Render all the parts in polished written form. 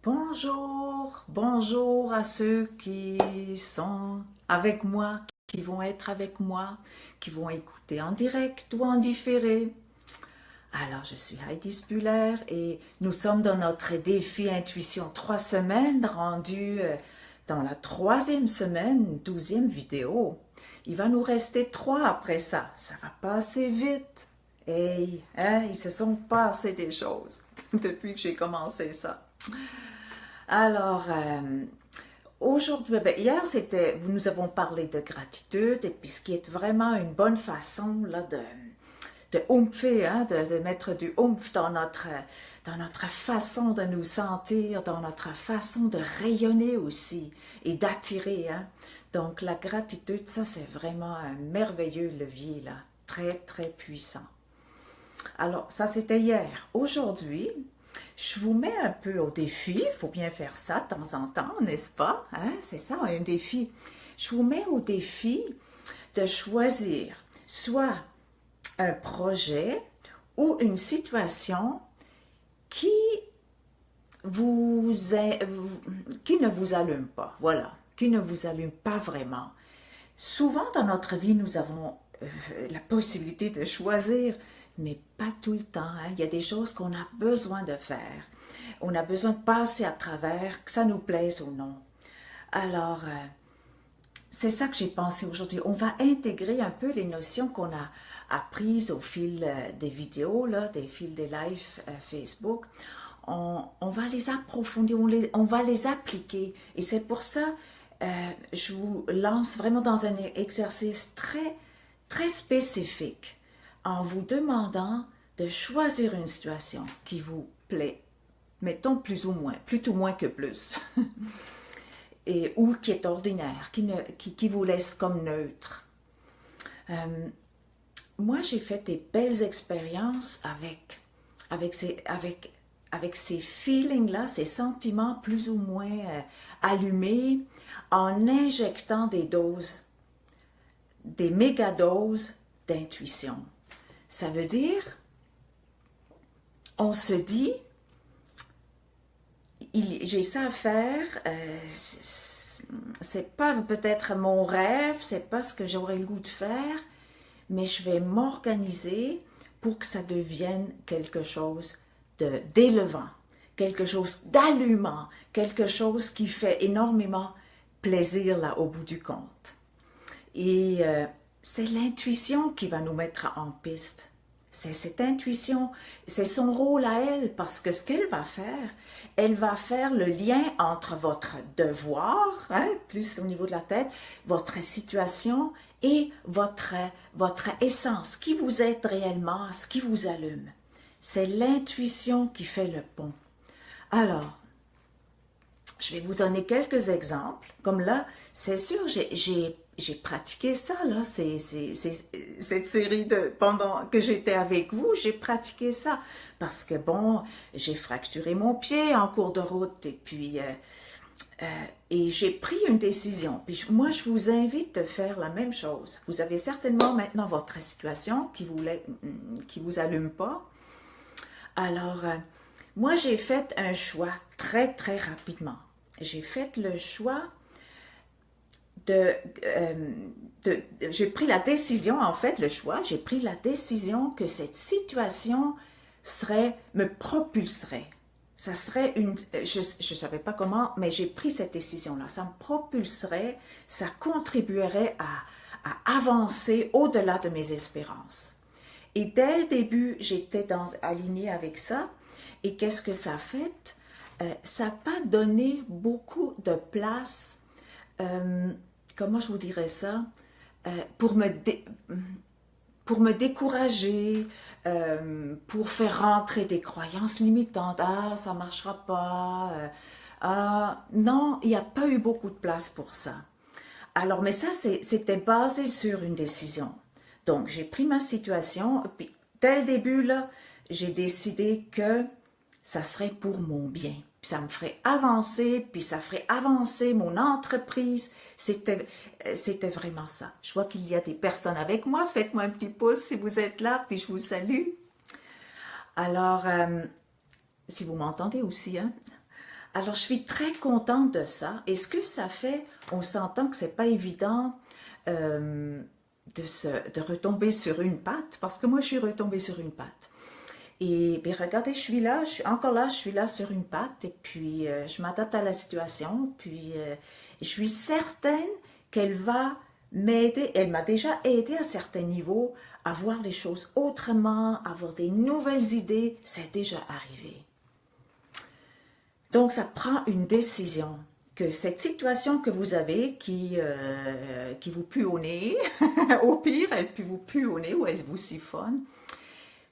Bonjour, bonjour à ceux qui sont avec moi, qui vont être avec moi, qui vont écouter en direct ou en différé. Alors, je suis Heidi Spuller et nous sommes dans notre défi Intuition 3 semaines, rendu dans la 3e semaine, 12e vidéo. Il va nous rester 3 après ça. Ça va passer vite. Hey, hein, ils se sont passés des choses depuis que j'ai commencé ça. Alors, aujourd'hui, hier, nous avons parlé de gratitude et puis ce qui est vraiment une bonne façon là, de oompher, hein, de mettre du oomph dans notre façon de nous sentir, dans notre façon de rayonner aussi et d'attirer. Hein. Donc, la gratitude, ça, c'est vraiment un merveilleux levier, là, très, très puissant. Alors, ça, c'était hier. Aujourd'hui, je vous mets un peu au défi, il faut bien faire ça de temps en temps, n'est-ce pas? Hein? C'est ça, un défi. Je vous mets au défi de choisir soit un projet ou une situation qui ne vous allume pas, voilà, qui ne vous allume pas vraiment. Souvent dans notre vie, nous avons la possibilité de choisir, mais pas tout le temps. Hein. Il y a des choses qu'on a besoin de faire. On a besoin de passer à travers, que ça nous plaise ou non. Alors, c'est ça que j'ai pensé aujourd'hui. On va intégrer un peu les notions qu'on a apprises au fil des vidéos, là, des fils des lives Facebook. On va les approfondir, on va les appliquer. Et c'est pour ça je vous lance vraiment dans un exercice très, très spécifique en vous demandant de choisir une situation qui vous plaît, mettons plus ou moins, plutôt moins que plus, ou qui est ordinaire, qui vous laisse comme neutre. Moi, j'ai fait des belles expériences avec ces feelings-là, ces sentiments plus ou moins allumés, en injectant des doses, des méga-doses d'intuition. Ça veut dire, on se dit, j'ai ça à faire, c'est pas peut-être mon rêve, c'est pas ce que j'aurais le goût de faire, mais je vais m'organiser pour que ça devienne quelque chose d'élevant, quelque chose d'allumant, quelque chose qui fait énormément plaisir là au bout du compte. Et c'est l'intuition qui va nous mettre en piste. C'est cette intuition, c'est son rôle à elle, parce que ce qu'elle va faire le lien entre votre devoir, hein, plus au niveau de la tête, votre situation et votre essence, ce qui vous êtes réellement, ce qui vous allume. C'est l'intuition qui fait le pont. Alors, je vais vous donner quelques exemples. Comme là, c'est sûr, j'ai pratiqué ça, là, cette série pendant que j'étais avec vous, j'ai pratiqué ça. Parce que bon, j'ai fracturé mon pied en cours de route et puis et j'ai pris une décision. Puis moi, je vous invite de faire la même chose. Vous avez certainement maintenant votre situation qui vous allume pas. Alors, moi, j'ai fait un choix très, très rapidement. J'ai fait le choix j'ai pris la décision, en fait, j'ai pris la décision que cette situation me propulserait. Ça serait je ne savais pas comment, mais j'ai pris cette décision-là. Ça me propulserait, ça contribuerait à avancer au-delà de mes espérances. Et dès le début, j'étais alignée avec ça. Et qu'est-ce que ça a fait? Ça n'a pas donné beaucoup de place, comment je vous dirais ça, pour me décourager, pour faire rentrer des croyances limitantes. Ah, ça ne marchera pas. Non, il n'y a pas eu beaucoup de place pour ça. Alors, mais ça, c'était basé sur une décision. Donc, j'ai pris ma situation, puis dès le début, là, j'ai décidé que ça serait pour mon bien. Puis ça me ferait avancer, puis ça ferait avancer mon entreprise. C'était vraiment ça. Je vois qu'il y a des personnes avec moi. Faites-moi un petit pouce si vous êtes là, puis je vous salue. Alors, si vous m'entendez aussi, hein. Alors, je suis très contente de ça. Et ce que ça fait, on s'entend que c'est pas évident de retomber sur une patte, parce que moi, je suis retombée sur une patte. Et bien, regardez, je suis là, je suis encore là, je suis là sur une patte, et puis je m'adapte à la situation, puis je suis certaine qu'elle va m'aider, elle m'a déjà aidé à certains niveaux à voir les choses autrement, à avoir des nouvelles idées, c'est déjà arrivé. Donc, ça prend une décision. Que cette situation que vous avez qui vous pue au nez, au pire, elle vous pue au nez ou elle vous siphonne,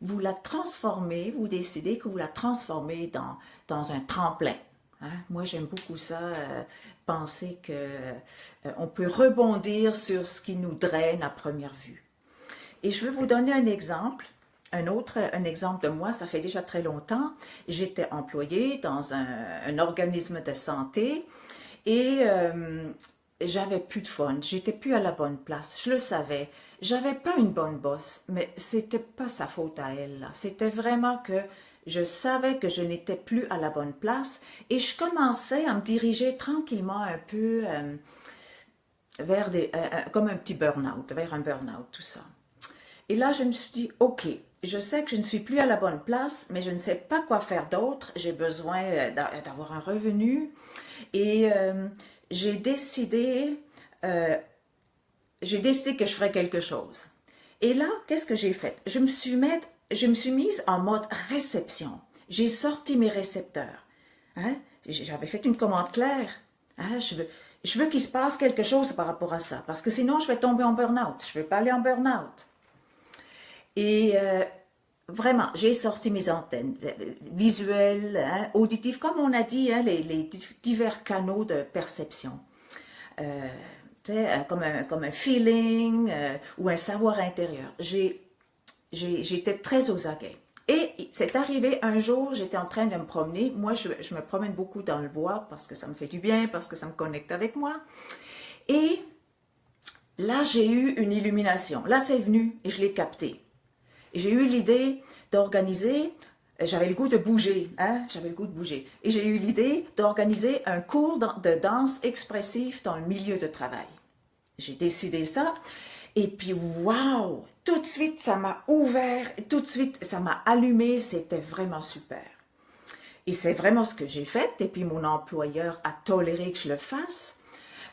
vous la transformez, vous décidez que vous la transformez dans un tremplin. Hein? Moi, j'aime beaucoup ça, penser qu'on peut rebondir sur ce qui nous draine à première vue. Et je vais vous donner un exemple. Un exemple de moi, ça fait déjà très longtemps. J'étais employée dans un organisme de santé et j'avais plus de fun. J'étais plus à la bonne place. Je le savais. J'avais pas une bonne boss, mais c'était pas sa faute à elle. C'était vraiment que je savais que je n'étais plus à la bonne place et je commençais à me diriger tranquillement un peu vers comme un petit burn-out, vers un burn-out, tout ça. Et là, je me suis dit, OK, je sais que je ne suis plus à la bonne place, mais je ne sais pas quoi faire d'autre. J'ai besoin d'avoir un revenu. Et j'ai décidé que je ferais quelque chose. Et là, qu'est-ce que j'ai fait? Je me suis mise en mode réception. J'ai sorti mes récepteurs. Hein? J'avais fait une commande claire. Hein? Je veux qu'il se passe quelque chose par rapport à ça, parce que sinon, je vais tomber en burn-out. Je ne vais pas aller en burn-out. Et vraiment, j'ai sorti mes antennes visuelles, hein, auditives, comme on a dit, hein, les divers canaux de perception. Comme un feeling ou un savoir intérieur. J'étais très aux aguets. Et c'est arrivé un jour, j'étais en train de me promener. Moi, je me promène beaucoup dans le bois parce que ça me fait du bien, parce que ça me connecte avec moi. Et là, j'ai eu une illumination. Là, c'est venu et je l'ai capté. J'ai eu l'idée d'organiser, j'avais le goût de bouger, hein, j'avais le goût de bouger. Et j'ai eu l'idée d'organiser un cours de danse expressive dans le milieu de travail. J'ai décidé ça, et puis waouh, tout de suite ça m'a ouvert, tout de suite ça m'a allumé, c'était vraiment super. Et c'est vraiment ce que j'ai fait, et puis mon employeur a toléré que je le fasse.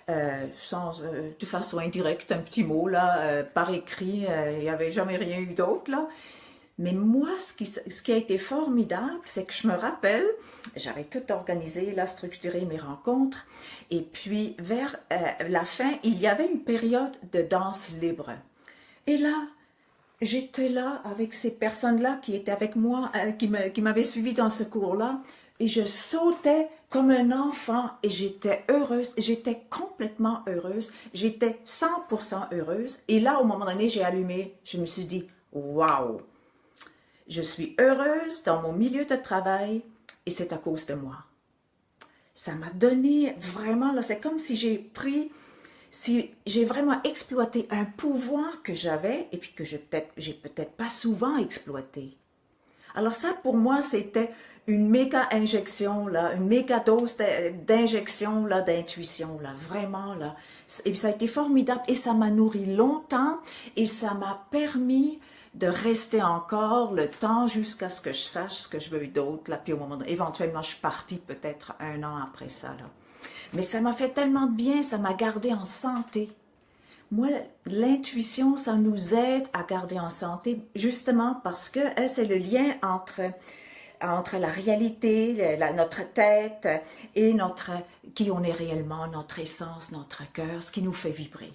De façon indirecte, un petit mot là, par écrit, il n'y avait jamais rien eu d'autre là. Mais moi, ce qui a été formidable, c'est que je me rappelle, j'avais tout organisé, là, structuré mes rencontres, et puis vers la fin, il y avait une période de danse libre. Et là, j'étais là avec ces personnes-là qui étaient avec moi, qui m'avaient suivi dans ce cours-là, et je sautais comme un enfant et j'étais heureuse, j'étais complètement heureuse, j'étais 100% heureuse. Et là, au moment donné, j'ai allumé, je me suis dit, waouh, je suis heureuse dans mon milieu de travail et c'est à cause de moi. Ça m'a donné vraiment, là, c'est comme si j'ai vraiment exploité un pouvoir que j'avais et puis que j'ai peut-être pas souvent exploité. Alors ça, pour moi, c'était une méga injection, là, une méga dose d'injection, là, d'intuition, là, vraiment, là. Et ça a été formidable et ça m'a nourri longtemps et ça m'a permis de rester encore le temps jusqu'à ce que je sache ce que je veux d'autre, là, puis au moment éventuellement, je suis partie peut-être 1 an après ça, là. Mais ça m'a fait tellement de bien, ça m'a gardé en santé. Moi, l'intuition, ça nous aide à garder en santé, justement parce que c'est le lien entre la réalité, notre tête et qui on est réellement, notre essence, notre cœur, ce qui nous fait vibrer.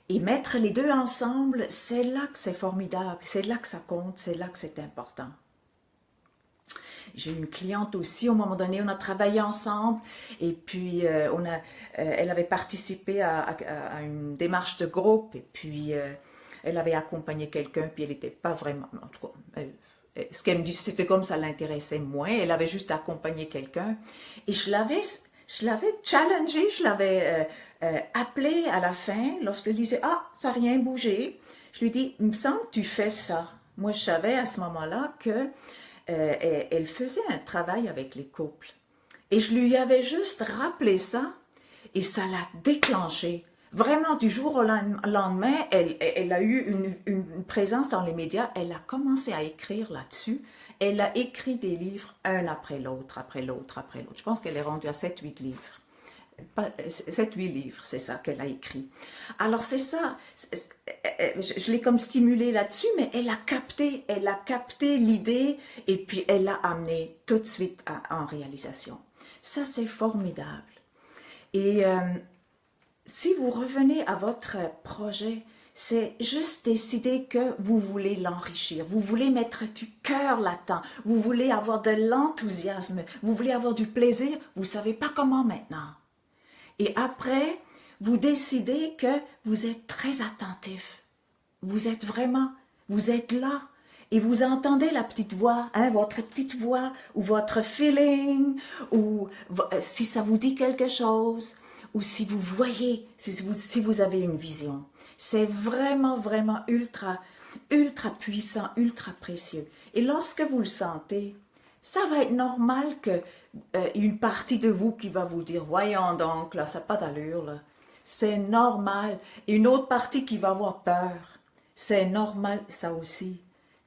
Et mettre les deux ensemble, c'est là que c'est formidable, c'est là que ça compte, c'est là que c'est important. J'ai une cliente aussi, au moment donné, on a travaillé ensemble et puis elle avait participé à une démarche de groupe et puis elle avait accompagné quelqu'un puis elle n'était pas vraiment, en tout cas, ce qu'elle me dit, c'était comme ça l'intéressait moins, elle avait juste accompagné quelqu'un et je l'avais challengée, je l'avais appelée à la fin lorsqu'elle disait « Ah, ça n'a rien bougé », je lui dis « Il me semble que tu fais ça ». Moi, je savais à ce moment-là que elle faisait un travail avec les couples. Et je lui avais juste rappelé ça et ça l'a déclenché. Vraiment, du jour au lendemain, elle a eu une présence dans les médias. Elle a commencé à écrire là-dessus. Elle a écrit des livres, un après l'autre, après l'autre, après l'autre. Je pense qu'elle est rendue à 7-8 livres. 7-8 livres, c'est ça qu'elle a écrit. Alors c'est ça, je l'ai comme stimulée là-dessus, mais elle a capté l'idée et puis elle l'a amenée tout de suite en réalisation. Ça, c'est formidable. Et si vous revenez à votre projet, c'est juste décider que vous voulez l'enrichir, vous voulez mettre du cœur là-dedans, vous voulez avoir de l'enthousiasme, vous voulez avoir du plaisir, vous ne savez pas comment maintenant. Et après, vous décidez que vous êtes très attentif, vous êtes là, et vous entendez la petite voix, hein, votre petite voix, ou votre feeling, ou si ça vous dit quelque chose, ou si vous voyez, si vous avez une vision. C'est vraiment, vraiment ultra puissant, ultra précieux. Et lorsque vous le sentez, ça va être normal que une partie de vous qui va vous dire « Voyons donc, là, ça n'a pas d'allure, là. » C'est normal. Et une autre partie qui va avoir peur. C'est normal, ça aussi.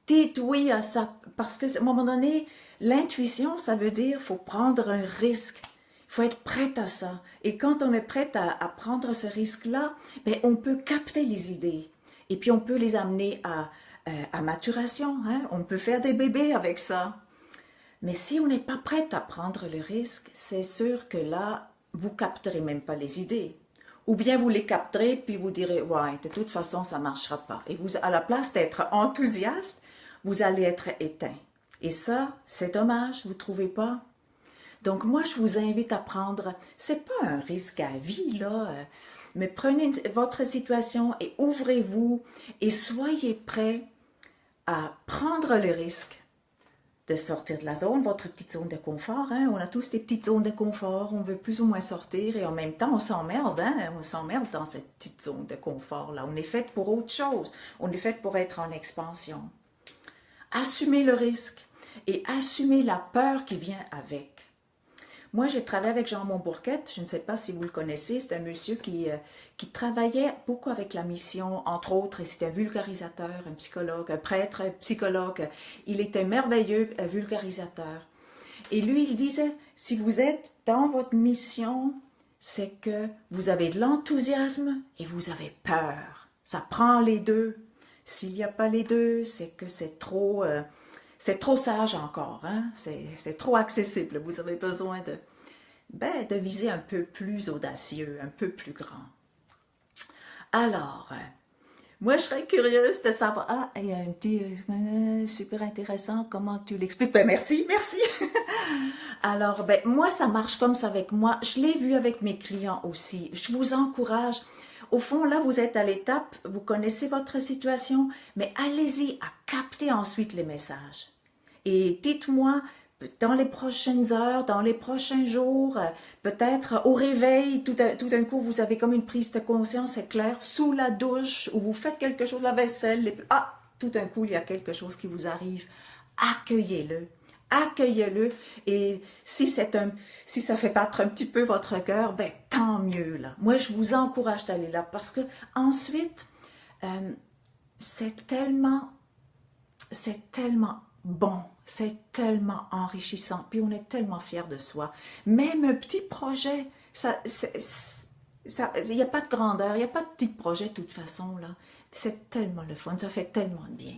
Dites oui à ça, parce qu'à un moment donné, l'intuition, ça veut dire qu'il faut prendre un risque. Il faut être prête à ça. Et quand on est prête à prendre ce risque-là, ben, on peut capter les idées. Et puis on peut les amener à maturation. Hein? On peut faire des bébés avec ça. Mais si on n'est pas prête à prendre le risque, c'est sûr que là, vous ne capterez même pas les idées. Ou bien vous les capterez, puis vous direz « Ouais, de toute façon, ça ne marchera pas. » Et vous, à la place d'être enthousiaste, vous allez être éteint. Et ça, c'est dommage, vous ne trouvez pas? Donc moi, je vous invite à prendre, c'est pas un risque à vie, là, mais prenez votre situation et ouvrez-vous et soyez prêts à prendre le risque de sortir de la zone, votre petite zone de confort. Hein? On a tous des petites zones de confort, on veut plus ou moins sortir et en même temps, on s'emmerde. Hein? On s'emmerde dans cette petite zone de confort-là. On est fait pour autre chose. On est fait pour être en expansion. Assumez le risque et assumez la peur qui vient avec. Moi, j'ai travaillé avec Jean Montbourquette, je ne sais pas si vous le connaissez, c'est un monsieur qui travaillait beaucoup avec la mission, entre autres, et c'était un vulgarisateur, un psychologue, un prêtre, un psychologue. Il était merveilleux, un vulgarisateur. Et lui, il disait, si vous êtes dans votre mission, c'est que vous avez de l'enthousiasme et vous avez peur. Ça prend les deux. S'il n'y a pas les deux, c'est que c'est trop sage encore, hein? C'est trop accessible. Vous avez besoin de viser un peu plus audacieux, un peu plus grand. Alors, moi, je serais curieuse de savoir... Ah, il y a un petit... super intéressant, comment tu l'expliques? Ben, merci. Alors, ben, moi, ça marche comme ça avec moi. Je l'ai vu avec mes clients aussi. Je vous encourage... Au fond, là, vous êtes à l'étape, vous connaissez votre situation, mais allez-y à capter ensuite les messages. Et dites-moi, dans les prochaines heures, dans les prochains jours, peut-être au réveil, tout d'un coup, vous avez comme une prise de conscience, c'est clair, sous la douche, ou vous faites quelque chose, la vaisselle, et tout d'un coup, il y a quelque chose qui vous arrive. Accueillez-le. Accueillez-le et si ça fait battre un petit peu votre cœur, ben tant mieux là. Moi je vous encourage d'aller là parce que ensuite c'est tellement bon, c'est tellement enrichissant puis on est tellement fiers de soi. Même un petit projet, il n'y a pas de grandeur, il n'y a pas de petit projet de toute façon là. C'est tellement le fun, ça fait tellement de bien.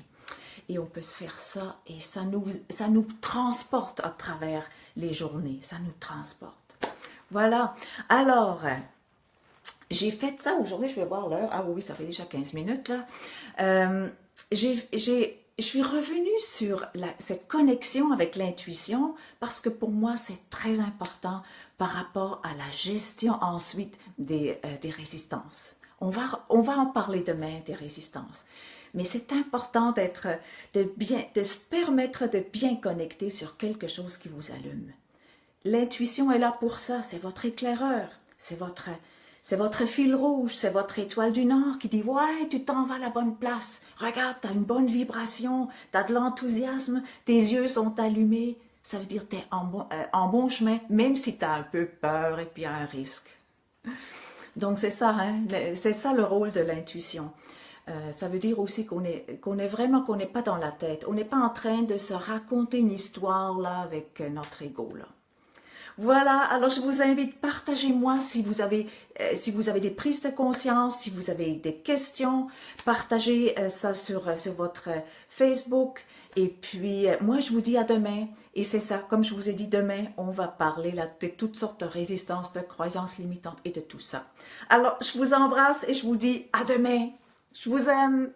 Et on peut se faire ça et ça nous transporte à travers les journées. Ça nous transporte. Voilà. Alors, j'ai fait ça aujourd'hui. Je vais voir l'heure. Ah oui, ça fait déjà 15 minutes là. Je suis revenue sur cette connexion avec l'intuition parce que pour moi, c'est très important par rapport à la gestion ensuite des résistances. On va en parler demain des résistances. Mais c'est important de se permettre de bien connecter sur quelque chose qui vous allume. L'intuition est là pour ça, c'est votre éclaireur, c'est votre fil rouge, c'est votre étoile du Nord qui dit « Ouais, tu t'en vas à la bonne place, regarde, tu as une bonne vibration, tu as de l'enthousiasme, tes yeux sont allumés. » ça veut dire que tu es en bon chemin, même si tu as un peu peur et puis un risque. Donc c'est ça, hein, c'est ça le rôle de l'intuition. Ça veut dire aussi qu'on n'est pas dans la tête, on n'est pas en train de se raconter une histoire là avec notre ego là. Voilà, alors je vous invite, partagez-moi si vous avez des prises de conscience, si vous avez des questions, partagez ça sur votre Facebook. Et puis, moi, je vous dis à demain. Et c'est ça, comme je vous ai dit, demain, on va parler là, de toutes sortes de résistances, de croyances limitantes et de tout ça. Alors, je vous embrasse et je vous dis à demain. Je vous aime.